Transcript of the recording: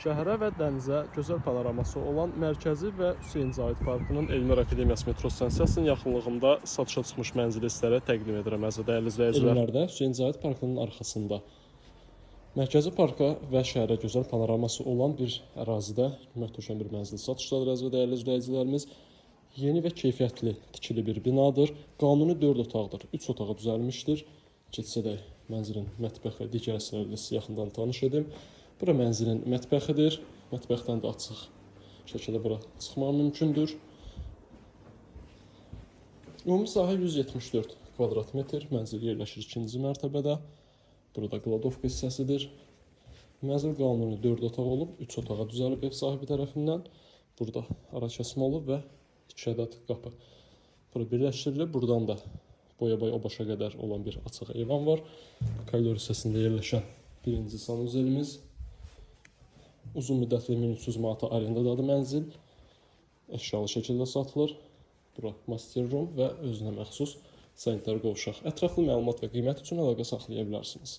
şəhərə və dənizə gözəl panoraması olan mərkəzi və Hüseyn Zahid Parkının Elmlər Akademiyası metro stansiyasının yaxınlığında satışa çıxmış mənzili sizlərə təqdim edirəm əziz dəyərli izləyicilər. Elmlərdə Hüseyn Zahid Parkının arxasında mərkəzi parka və şəhərə gözəl panoraması olan bir ərazidə möhtəşəm bir mənzil satışdadır əziz dəyərli izləyicilərimiz. Yeni və keyfiyyətli tikili bir binadır. Qanuni 4 otaqdır. 3 otağa düzəlmişdir. Keçsək mənzilin mətbəx və digər əsərlərlə sizə yaxından tanış edim. Bura mənzilin mətbəxidir. Mətbəxdən də açıq şəkildə bura çıxmaq mümkündür. Ümumi sahə 174 kvadrat metr. Mənzil yerləşir 2-ci mərtəbədə. Burada qladovka hissəsidir. Mənzil qanuni 4 otaq olub, 3 otağa düzəlib ev sahibi tərəfindən. Burada ara kəsmə olub və 2 ədəd qapı bura birləşdirilib. Buradan da boya-boya o başa qədər olan bir açıq eyvan var. Koridor hissəsində yerləşən birinci sanuzelimiz. Uzun müddətli 1300 manata arendadadır mənzil. Əşyalı şəkildə satılır. Bura master room və özünə məxsus sanitar qovşaq. Ətraflı məlumat və qiymət üçün əlaqə saxlaya bilərsiniz.